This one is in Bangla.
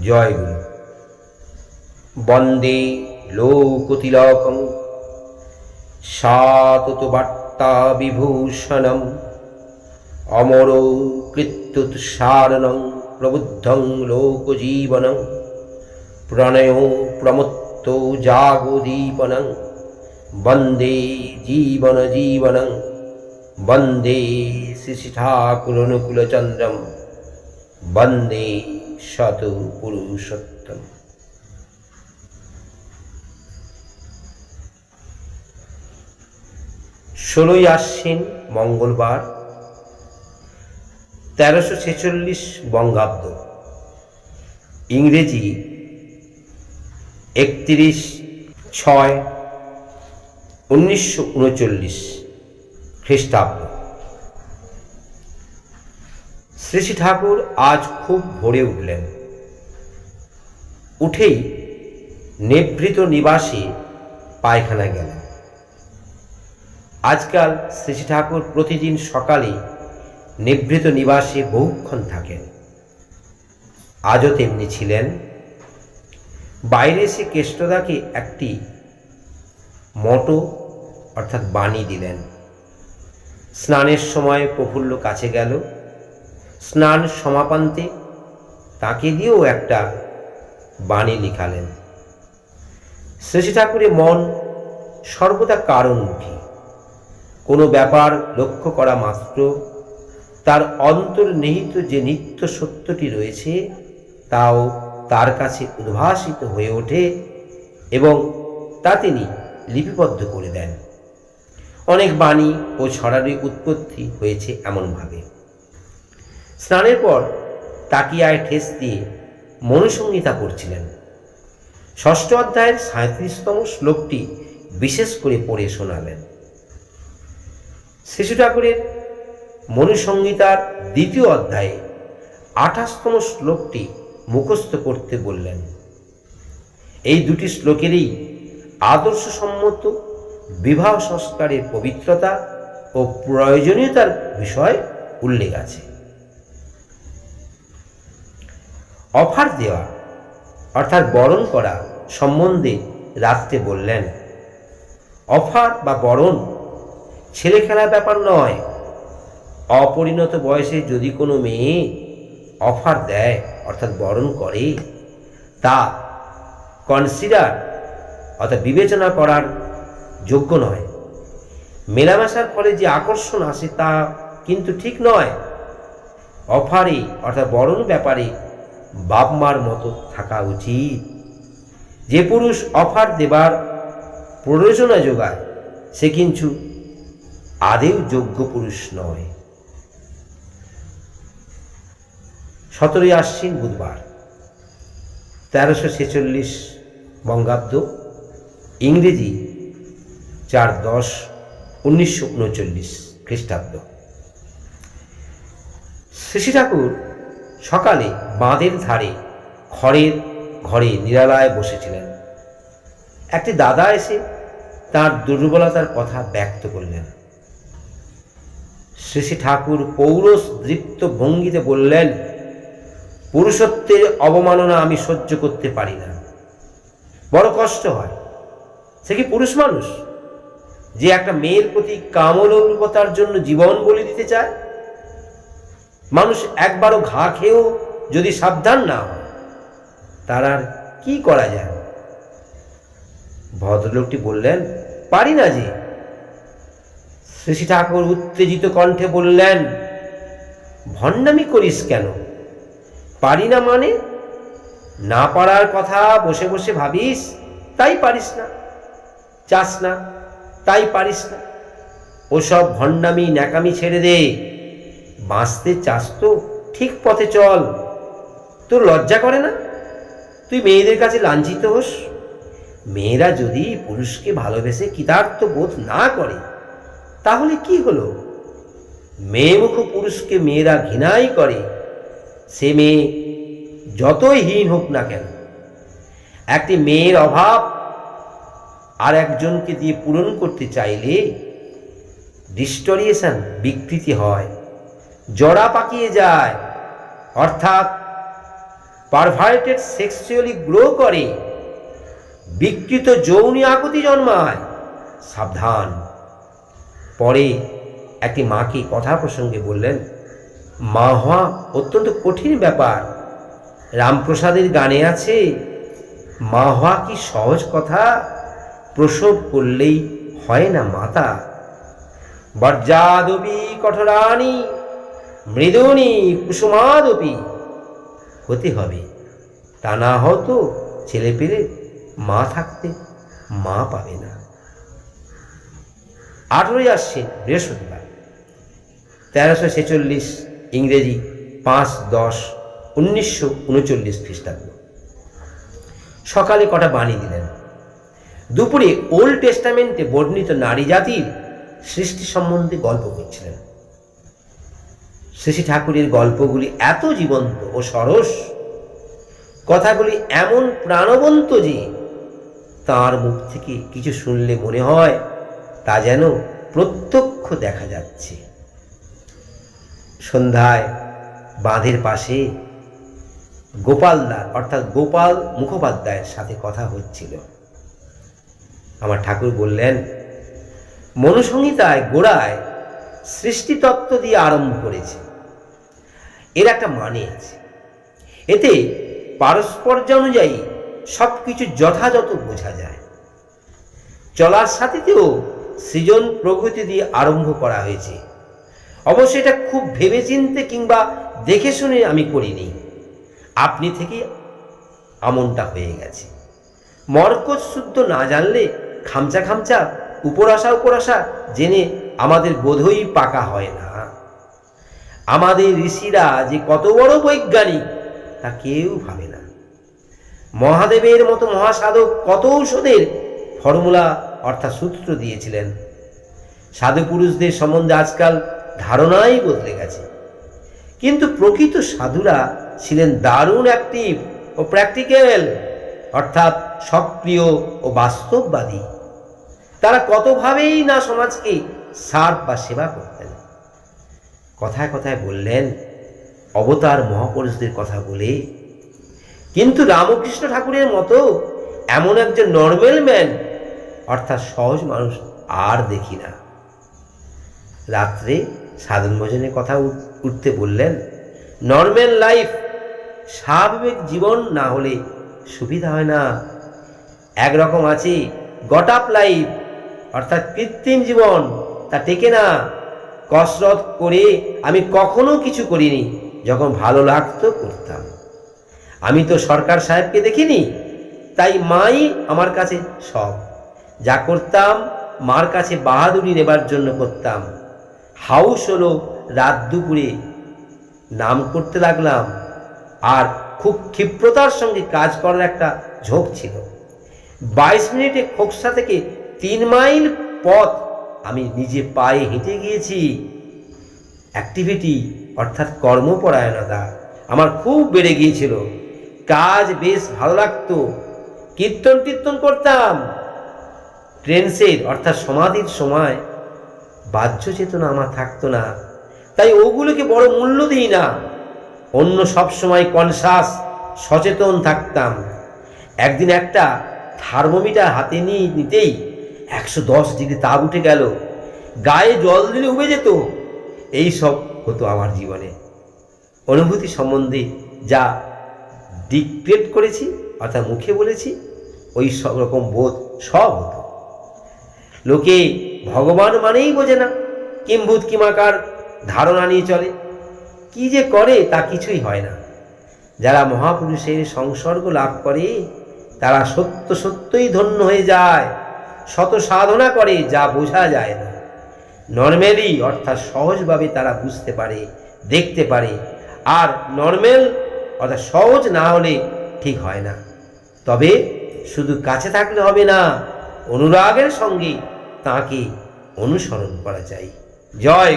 জয় গুরু। বন্দে লোকতিলকং সাতত বার্তা বিভূষণম অমর কৃত্যুৎসারণং প্রবুদ্ধং লোকজীবনং প্রণয় প্রমত্ত জাগোদীপনং বন্দে জীবন জীবনং বন্দে শ্রী ঠাকুরনুকূলচন্দ্রম বন্দে শত পুরুষোত্তম। 16ই আশ্বিন মঙ্গলবার 1346 বঙ্গাব্দ, ইংরেজি 31/6/1939 খ্রিস্টাব্দ। শ্রী শ্রী ঠাকুর আজ খুব ভোরে উঠলেন। উঠেই নিভৃত নিবাসে পায়খানা গেলেন। আজকাল শ্রী শ্রী ঠাকুর প্রতিদিন সকালে নিভৃত নিবাসে বহুক্ষণ থাকেন। আজও তেমনি ছিলেন। বাইরে এসে কেষ্টদাকে একটি মটো অর্থাৎ বাণী দিলেন। স্নানের সময় প্রফুল্ল কাছে গেল। স্নান সমাপান্তে তাকে দিয়েও একটা বাণী লিখালেন। শ্রী শ্রী ঠাকুরের মন সর্বদা কারণমুখী। কোনো ব্যাপার লক্ষ্য করা মাত্র তার অন্তর্নিহিত যে নিত্য সত্যটি রয়েছে তাও তার কাছে উদ্ভাসিত হয়ে ওঠে এবং তা তিনি লিপিবদ্ধ করে দেন। অনেক বাণী ও ছড়ারই উৎপত্তি হয়েছে এমনভাবে। স্নানের পর তাকিয়ায় ঠেস দিয়ে মনুসংহিতা পড়ছিলেন। 6ষ্ঠ অধ্যায়ের 37তম শ্লোকটি বিশেষ করে পড়ে শোনালেন। শ্রী ঠাকুরের মনুসংহিতার 2য় অধ্যায়ে 28তম শ্লোকটি মুখস্থ করতে বললেন। এই দুটি শ্লোকেরই আদর্শসম্মত বিবাহ সংস্কারের পবিত্রতা ও প্রয়োজনীয়তার বিষয় উল্লেখ আছে। অফার দেওয়া অর্থাৎ বরণ করা সম্বন্ধে রাখতে বললেন। অফার বা বরণ ছেলে খেলার ব্যাপার নয়। অপরিণত বয়সে যদি কোনো মেয়ে অফার দেয় অর্থাৎ বরণ করে, তা কনসিডার অর্থাৎ বিবেচনা করার যোগ্য নয়। মেলামেশার ফলে যে আকর্ষণ আসে তা কিন্তু ঠিক নয়। অফারে অর্থাৎ বরণ ব্যাপারে বাপ মার মতো থাকা উচিত। যে পুরুষ অফার দেবার প্ররোচনা যোগায় সে কিন্তু আদেও যোগ্য পুরুষ নয়। 17ই আশ্বিন বুধবার 1346 বঙ্গাব্দ, ইংরেজি 4/10/1939 খ্রিস্টাব্দ। শ্রী শ্রী ঠাকুর সকালে বাঁধের ধারে খড়ের ঘরে নিরালায় বসেছিলেন। একটি দাদা এসে তার দুর্বলতার কথা ব্যক্ত করলেন। শ্রী শ্রী ঠাকুর পৌরষ দৃপ্ত ভঙ্গিতে বললেন, পুরুষত্বের অবমাননা আমি সহ্য করতে পারি না। বড় কষ্ট হয়। সে কি পুরুষ মানুষ যে একটা মেয়ের প্রতি কামলোলুপতার জন্য জীবন বলি দিতে চায়? মানুষ একবারও ঘা খেয়েও যদি সাবধান না হয় তার আর কি করা যায়? ভদ্রলোকটি বললেন, পারি না যে। শ্রী শ্রী ঠাকুর উত্তেজিত কণ্ঠে বললেন, ভণ্ডামি করিস কেন? পারি না মানে? না পারার কথা বসে বসে ভাবিস, তাই পারিস না। চাস না, তাই পারিস না। ওসব ভণ্ডামি ন্যাকামি ছেড়ে দে। বাঁচতে চাস তো ঠিক পথে চল। তোর লজ্জা করে না? তুই মেয়েদের কাছে লাঞ্ছিত হোস। মেয়েরা যদি পুরুষকে ভালোবেসে কৃতার্থ বোধ না করে তাহলে কি হলো? মেয়েমুখ পুরুষকে মেয়েরা ঘৃণাই করে, সে মেয়ে যতই হীন হোক না কেন। একটি মেয়ের অভাব আর একজনকে দিয়ে পূরণ করতে চাইলে ডিস্টোরিয়েশন বিকৃতি হয়, জড়া পাকিয়ে যায়, অর্থাৎ পারভার্টেড সেক্সুয়ালি গ্রো করে, বিকৃত যৌনি আকুতি জন্মায়, সাবধান। পরে একটি মাকে কথা প্রসঙ্গে বললেন, মা হওয়া অত্যন্ত কঠিন ব্যাপার। রামপ্রসাদের গানে আছে, মা হওয়া কি সহজ কথা, প্রসব করলেই হয় না মাতা। বর্জাদপি কঠোরানি মৃদুনি কুসুমাদপি, হতে হবে, তা না হতো ছেলে পেলে মা থাকতে মা পাবে না। 18ই আশ্বিন বৃহস্পতিবার, 1346 ইংরেজি 5-10-1939 খ্রিস্টাব্দ। সকালে কটা বাণী দিলেন। দুপুরে ওল্ড টেস্টামেন্টে বর্ণিত নারী জাতির সৃষ্টি সম্বন্ধে গল্প করছিলেন। শ্রী ঠাকুরের গল্পগুলি এত জীবন্ত ও সরস, কথাগুলি এমন প্রাণবন্ত যে তাঁর মুখ থেকে কিছু শুনলে মনে হয় তা যেন প্রত্যক্ষ দেখা যাচ্ছে। সন্ধ্যায় বাঁধের পাশে গোপালদার অর্থাৎ গোপাল মুখোপাধ্যায়ের সাথে কথা হচ্ছিল। আমার ঠাকুর বললেন, মনুসংহিতায় গোড়ায় সৃষ্টিতত্ত্ব দিয়ে আরম্ভ করেছে, এর একটা মানে আছে। এতে পারস্পর্য অনুযায়ী সব কিছু যথাযথ বোঝা যায়। চলার সাথীতেও সৃজন প্রগতি দিয়ে আরম্ভ করা হয়েছে। অবশ্য এটা খুব ভেবেচিন্তে কিংবা দেখে শুনে আমি করিনি, আপনি থেকে আমনটা হয়ে গেছে। মরকজ শুদ্ধ না জানলে খামচা খামচা উপর আসা জেনে আমাদের বোধই পাকা হয় না। আমাদের ঋষিরা যে কত বড় বৈজ্ঞানিক তা কেউ ভাবে না। মহাদেবের মতো মহাসাধক কত ঔষধের ফর্মুলা অর্থাৎ সূত্র দিয়েছিলেন। সাধু পুরুষদের সম্বন্ধে আজকাল ধারণাই বদলে গেছে, কিন্তু প্রকৃত সাধুরা ছিলেন দারুণ অ্যাক্টিভ ও প্র্যাকটিক্যাল, অর্থাৎ সক্রিয় ও বাস্তববাদী। তারা কতভাবেই না সমাজকে সার্ভ বা সেবা করতেন। কথায় কথায় বললেন অবতার মহাপুরুষদের কথা বলে, কিন্তু রামকৃষ্ণ ঠাকুরের মতো এমন একজন নর্মাল ম্যান অর্থাৎ সহজ মানুষ আর দেখি না। রাত্রে সাধন ভোজনের কথা উঠতে বললেন, নর্মাল লাইফ, স্বাভাবিক জীবন না হলে সুবিধা হয় না। একরকম আছে গট আপ লাইফ অর্থাৎ কৃত্রিম জীবন, তা টেকে না। কসরত করে আমি কখনো কিছু করিনি, যখন ভালো লাগতো করতাম। আমি তো সরকার সাহেবকে দেখিনি, তাই মাই আমার কাছে সব। যা করতাম মার কাছে বাহাদুরি নেবার জন্য করতাম। হাউস হলো রাত দুপুরে, নাম করতে লাগলাম। আর খুব ক্ষিপ্রতার সঙ্গে কাজ করার একটা ঝোঁক ছিল। 22 মিনিটে খোকসা থেকে 3 মাইল পথ আমি নিজে পায়ে হেঁটে গিয়েছি। অ্যাক্টিভিটি অর্থাৎ কর্মপরায়ণতা আমার খুব বেড়ে গিয়েছিল। কাজ বেশ ভালো লাগতো। কীর্তন করতাম। ট্রেন্সের অর্থাৎ সমাধির সময় বাহ্য চেতনা আমার থাকতো না, তাই ওগুলোকে বড় মূল্য দিই না। অন্য সব সময় কনসাস সচেতন থাকতাম। একদিন একটা থার্মোমিটার হাতে নিতেই 110 ডিগ্রি তাপ উঠে গেল, গায়ে জল দিলে উবে যেত। এই সব হতো আমার জীবনে। অনুভূতি সম্বন্ধে যা ডিক্টেট করেছি অর্থাৎ মুখে বলেছি, ওই সব রকম বোধ সব হতো। লোকে ভগবান মানেই বোঝে না, কিম্ভূত কিমাকার ধারণা নিয়ে চলে। কি যে করে তা কিছুই হয় না। যারা মহাপুরুষের সংসর্গ লাভ করে তারা সত্যই ধন্য হয়ে যায়। শত সাধনা করে যা বোঝা যায় না। নর্মালি অর্থাৎ সহজভাবে তারা বুঝতে পারে, দেখতে পারে। আর নর্মাল অর্থাৎ সহজ না হলে ঠিক হয় না। তবে শুধু কাছে থাকলে হবে না, অনুরাগের সঙ্গে তাকে অনুসরণ করা চাই। জয়।